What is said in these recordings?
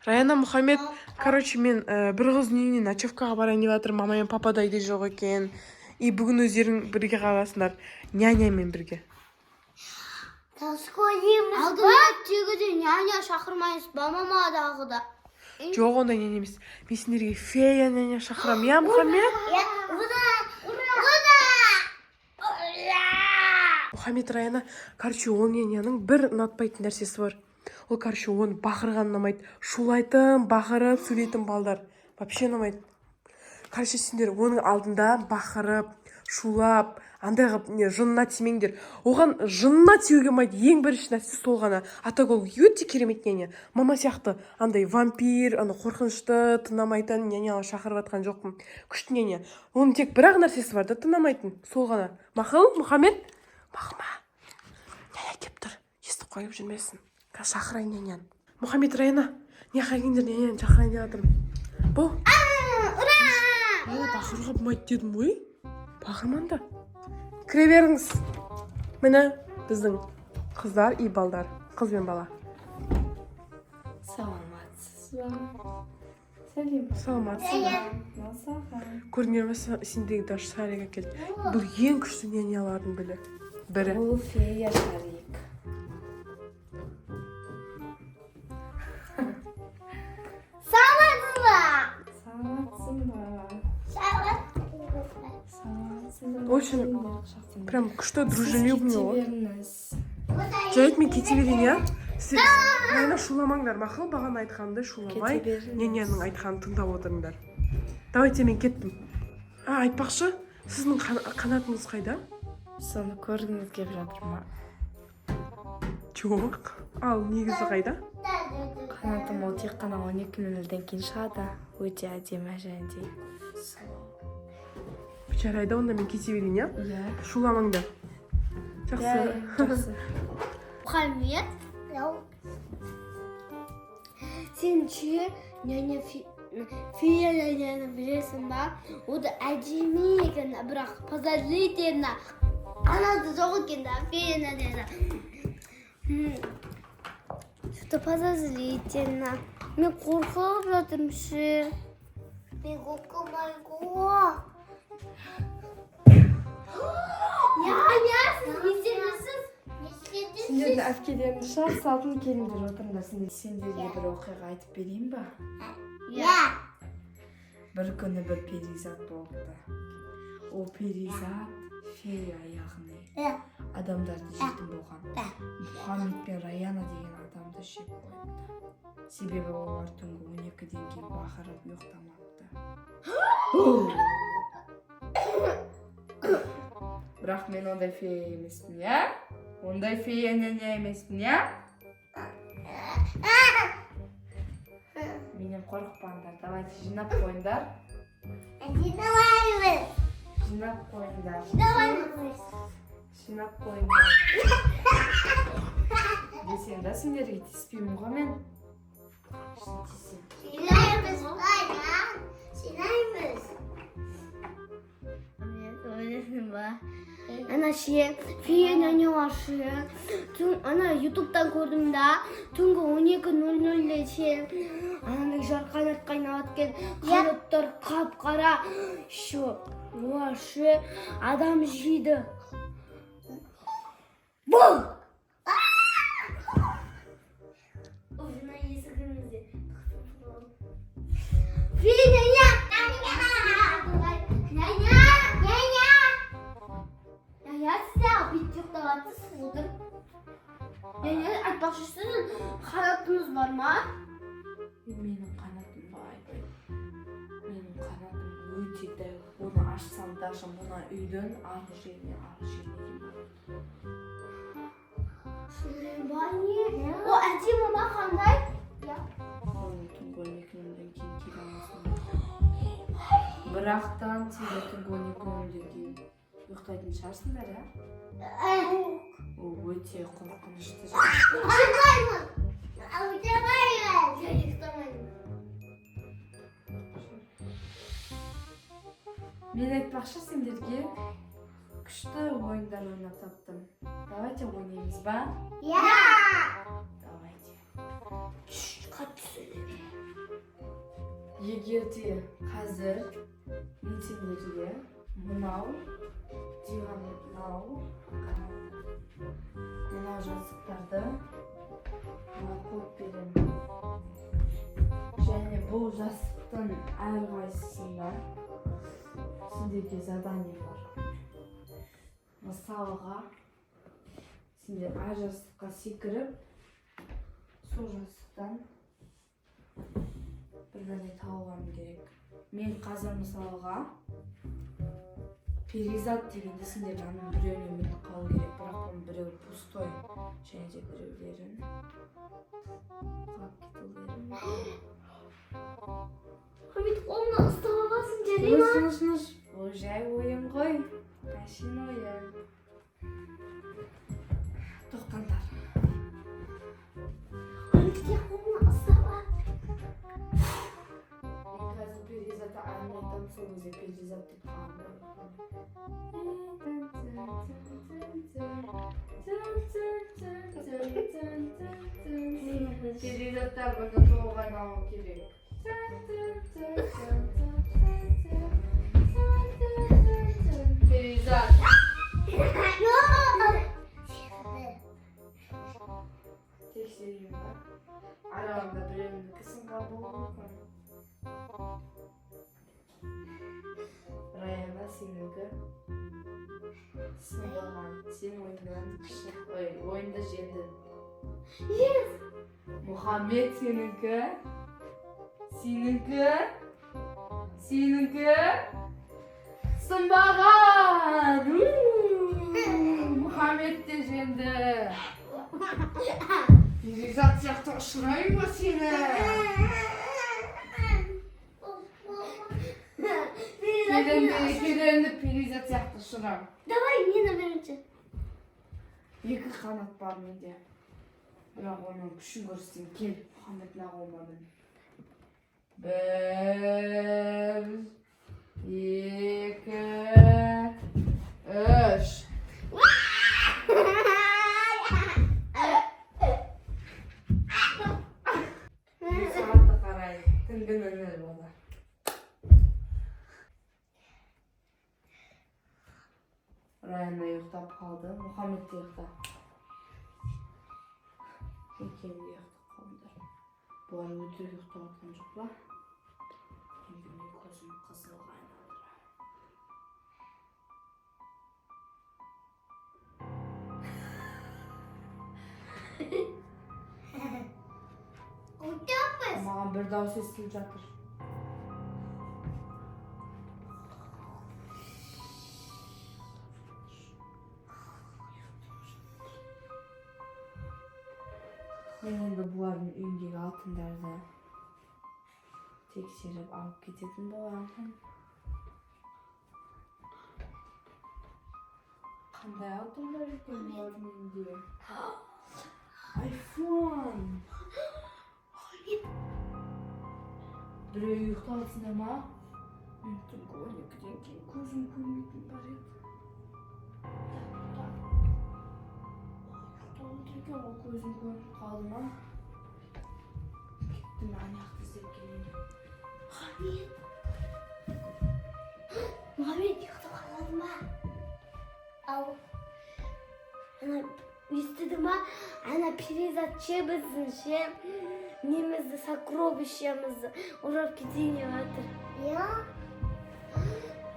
Раяна Мұхаммед, короче, мен бір қыздың үйіне ночевкаға барайын деп жатырмын. Мама мен папа да үйде жоқ екен. И бүгін өздерің бірге қаласыңдар. Нянямен бірге. Алдыма тегіде няня шақырмайсыз ба мамадағыда? Жоқ, ондай няня емес. Мен сендерге фея няня шақырамын. Я, Мұхаммед? Мұхаммед, Раяна, короче, ол няняның бір ұнатпайтын нәрсесі бар. Ол, короче, оны бақырған ұнамайды. Шулайтын, бақырып, сөйлейтін балдар. Вообще ұнамайды. Короче, сендер оның алдында бақырып, шулап, андай қылып, жынына тимеңдер. Оған жынына тиюге болмайды. Ең бірінші нәрсе сол ғана. Атак ол өте керемет няня. Мама сияқты андай вампир, ана қорқынышты, тынамайтын няняға шақырып жатқан жоқпын. Күшті няня. Оның тек бір-ақ нәрсесі бар да, тынамайтын. Сол ғана. Мақыл, Мұхаммед? Мақыма. Няня кеп тұр. Естіп қойып жүрмесін. Шақырайын няняны. Мұхаммед, Раяна, не қайгендер няняны шақырайын деп жатырмын. Бұл? Бақыруға болмайды дедім ғой. Бақырмаңдар. Кіре беріңіз. Міне біздің қыздар и балдар. Қыз бен бала. Саламатсыз ба? Сәлем. Саламатсыз ба? Көрмей ме сендегі даже Сарика келді. Бұл ең күшті нянялардың бірі. Бұл фея Шарик. В общем, прям күшті дружелюбный. Жарайды, мен кете берейін, я? Раяна, шуламаңдар, мақыл, бағана айтқанымдай шуламай, няняның айтқанын тыңдап отырыңдар. Давайте, мен кеттім. Айтпақшы, сіздің қанатыңыз қайда? Соны көргіңіз келіп жатыр ма? Жоқ. Ал негізі қайда? Қанатым ол тек қана 12:00-ден кейін шығады. Өте әдемі және. Жарайды, онда мен кете берейін, я? Иә. Шуламаңдар. Жақсы. Мұхаммед? Сен ше няня фея няняны білесің ба? Ода әдемі екен, бірақ подозрительно. Анасы жоқ екен да, фея няняны. Что-то подозрительно. Мен қорқып жатырмын ше. Мен қорқымайго. Няня, сіз не істедіңіз? Сендерді әпкелерімді шығар салдым, келіңдер отырыңдар. Сендерге бір оқиға айтып берейін ба? Иә. Бір күні бір перизат болыпты. Ол перизат фея яғни адамдарды жейтін болған. Мұхаммед пен Раяна деген адамды жеп қойыпты. Себебі олар түнгі 12-ден кейін бақырып ұйықтамапты. Бірақ мен ондай фея емеспін, я? Ондай фея няня емеспін, я? Менен қорықпаңдар, давайте жинап қойыңдар. Жинап қойыңдар. Жинап қойыңдар. Десең да сендерге тиіспеймін ғой мен. Синаймыз, синаймыз. Ойлайсың ба? Ана ше, фея няня ше. Ана ютубтан көрдім да, түнгі 12:00-де ше. Анандай жарқанат қайнап кеткен қанаттар қап-қара. Ше, адам жейді. Бұл! Ойына есігімізде. Фея няня! Няня, сізде аппетит жоқтап жатырсыз, отыр. Няня, айтпақшы сіздің қанатыңыз бар ма? Менің қанатым бар. Менің қанатым өте дәу. Оны ашсам даже мына үйден арғы жеріне Бай, о, әдемі ма қандай? Оны түнгі 12:00-ден кейін келе алмасын. Бірақтан сендер түнгі 12:00-ден кейін ұйықтайтын шығарсыңдар, я? Ол өте қорқынышты. Ұйықтамаймын. Мен айтпақшы сендерге күшті ойындар ойнап таптым. Давайте ойнаймыз ба? Иә! Давайте. Қатты сөйлеме. егерде қазір мен сендерге мынау жазықтарды қойып беремін. Және бұл жазықтың әрқайсысында сендерге задание бар. Мысалға, сендер әр жастыққа секіріп, сол жастықтан бір-біріне тауғаным керек. Мен қазір мысалға перизат дегенде сендер жаным біреуіне үміт қалу керек, бірақ оның біреуі пустой, және де біреулерін қалып кетулерін. Хамид, қолына ұстап аласың, жарай ма? Тыныш, бұл жай ойын ғой. Әшін ойын. Тоқтаңдар. Хамидке қолына ұстап ал. Мен қазір перизатты әнін айтам, сол кезде перизат деп қалды. Перизаттар бұны тоғын алу керек. Перизат. Тексерейін ба? Араларында біреуінікі сынған болуы мүмкін. Раяна, сенікі сынбаған. Сен ойында жеңдің. Мұхаммед, сенікі сынбаған. Мұхаммед те жеңді. Перизат сияқты ұшырайын ба сені? Келемді перизат сияқты ұшырам. Давай, мені бірінші. Екі қанат бар менде. Бірақ оның күшін көрсетейін. Кел, Мұхаммед нағылмадың. 1, 2, 3. Сағатты қарай. Тінгінінір ода. Раяна ұйықтап қалды. Мұхаммед те ұйықтап. Екеуі де ұйықтап қалыңдар. Бұлар өтірік ұйықтап жатқан жоқ па? Менің көзім қызылға айналдыра. Ұйықтаппыз. Маған бір дауыс естіліп жатыр. Мен енді бұлардың үйіндегі алтындарды тексеріп алып кететін боламын. Қандай алтындар екен бұлардың үйінде? Айфон! Біреу ұйықталсыңдар ма? Мен түнгі 12-ден кейін көзім көрмейтін бар еді. Ұйықталу деген ол көзім көріп қалды ма? Кеттім аяқты іздеп келейін. Мұхаммед ұйықтап қалады ма? Ал, естіді ма? Ана перизат ше біздің ше немізді, сокровищемізді ұрап кетейін деп жатыр. Я?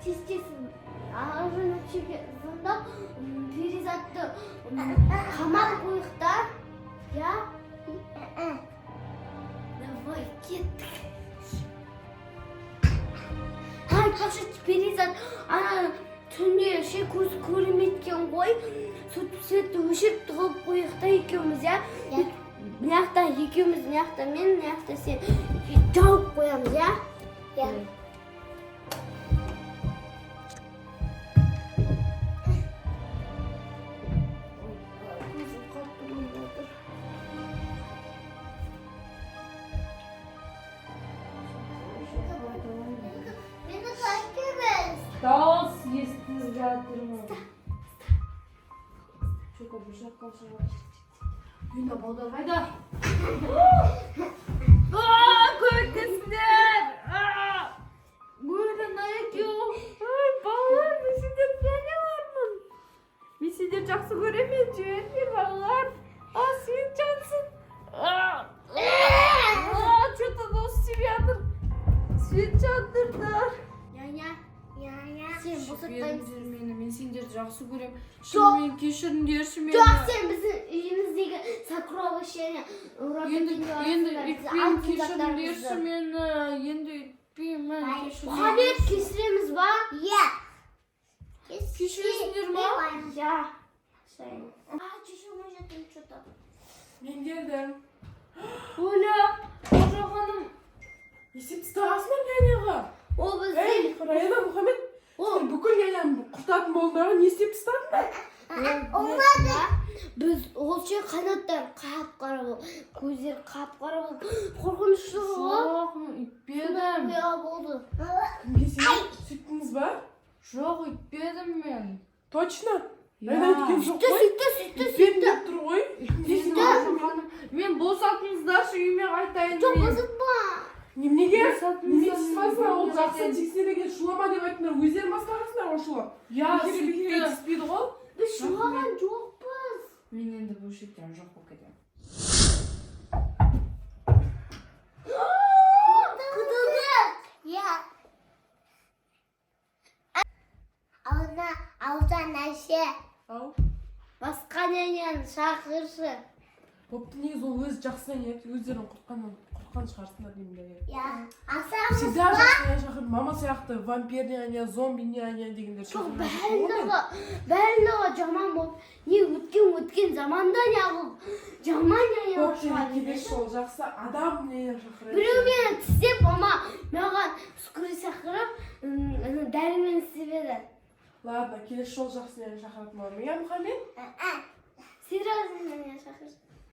Тез ағажын өтшеге звондап, перизатты қамап қойық та. Я? Давай, кеттік. Айтпақшы перизат ана түнде ше көзі көрмейткен ғой. Светті өшіріп тұғып қойық та екеуміз, я? Мынақта екеуміз, мынақта мен, мынақта сен жауып қоямыз, я? Я. Meni takip et. Dağız yestiniz жатырмын. Çok bu şapka şapka. Günde balдар қайда? Көмектесіңдер! Кешіріңдер мені, мен сендерді жақсы көремін. Шынымен кешіріңдерші мені. Жоқ, сен біздің үйіміздегі сокровищені Енді үйтпеймін, кешіріңдерші мені. Енді үйтпеймін, кешіріңдерші. Мұхаммед, кешіреміз ба? Иә. Кешіресіңдер ма? Иә. Кешірмей жатырмын, что-то. Мен келдім. Оля, Қожа ханым. Есепті тағасың ба Раянаға? Ол біздің... Ей, Раяна, Мұхаммед, сен бүкіл Раянаны құртатын болдың, не істеп тастадың ба? Олмады. Біз ол ше қанаттан қап-қара болып, көздері қап-қара болып, қорқынышты болып. Жоқ, үйтпедім. Ұя болды. Кімге сен сөйттіңіз ба? Жоқ, үйтпедім мен. Точно? Раяна өйткен жоқ қой? Сөйтті. Үйтпедім деп тұр ғой? Мен босатыңыздаршы, үйіме қайтайын. Жоқ, қызықпа. Неменеге? Босатыңыздар, Неме тиіспасына, ол мен жақсы босатайын. тексереген шулама деп айтыңдар, өздері бастағансыңдар ғой шулап. Я, Бекер сөйтті. тиіспейді ғой? Біз шуғаған жоқпыз. Мен енді бұл шеттен жоқ болып кетемін. Құтылды. Иә. Ауыздан әше. Ау. Басқа ненен шақыршы. Бопты негізі ол өзі жақсы ниет, өздерін құртқан шығарсыңдар деймін. Иә. Всегда жақсы шақырып, мама сияқты вампир няня, зомби няня дегендер Жоқ, шақырып. бәрілігі жаман болып, не өткен заманда не болып, жаман няня болып Бопты шығады. келесі жол жақсы адам няня шақырып. Біреу мені тістеп, мама маған скорый шақырып, дәрімен істеп. Ладно, келесі жол жақсы няня шақыратын боламын. Иә, Мұхаммед? Серьезно няня шақыршы.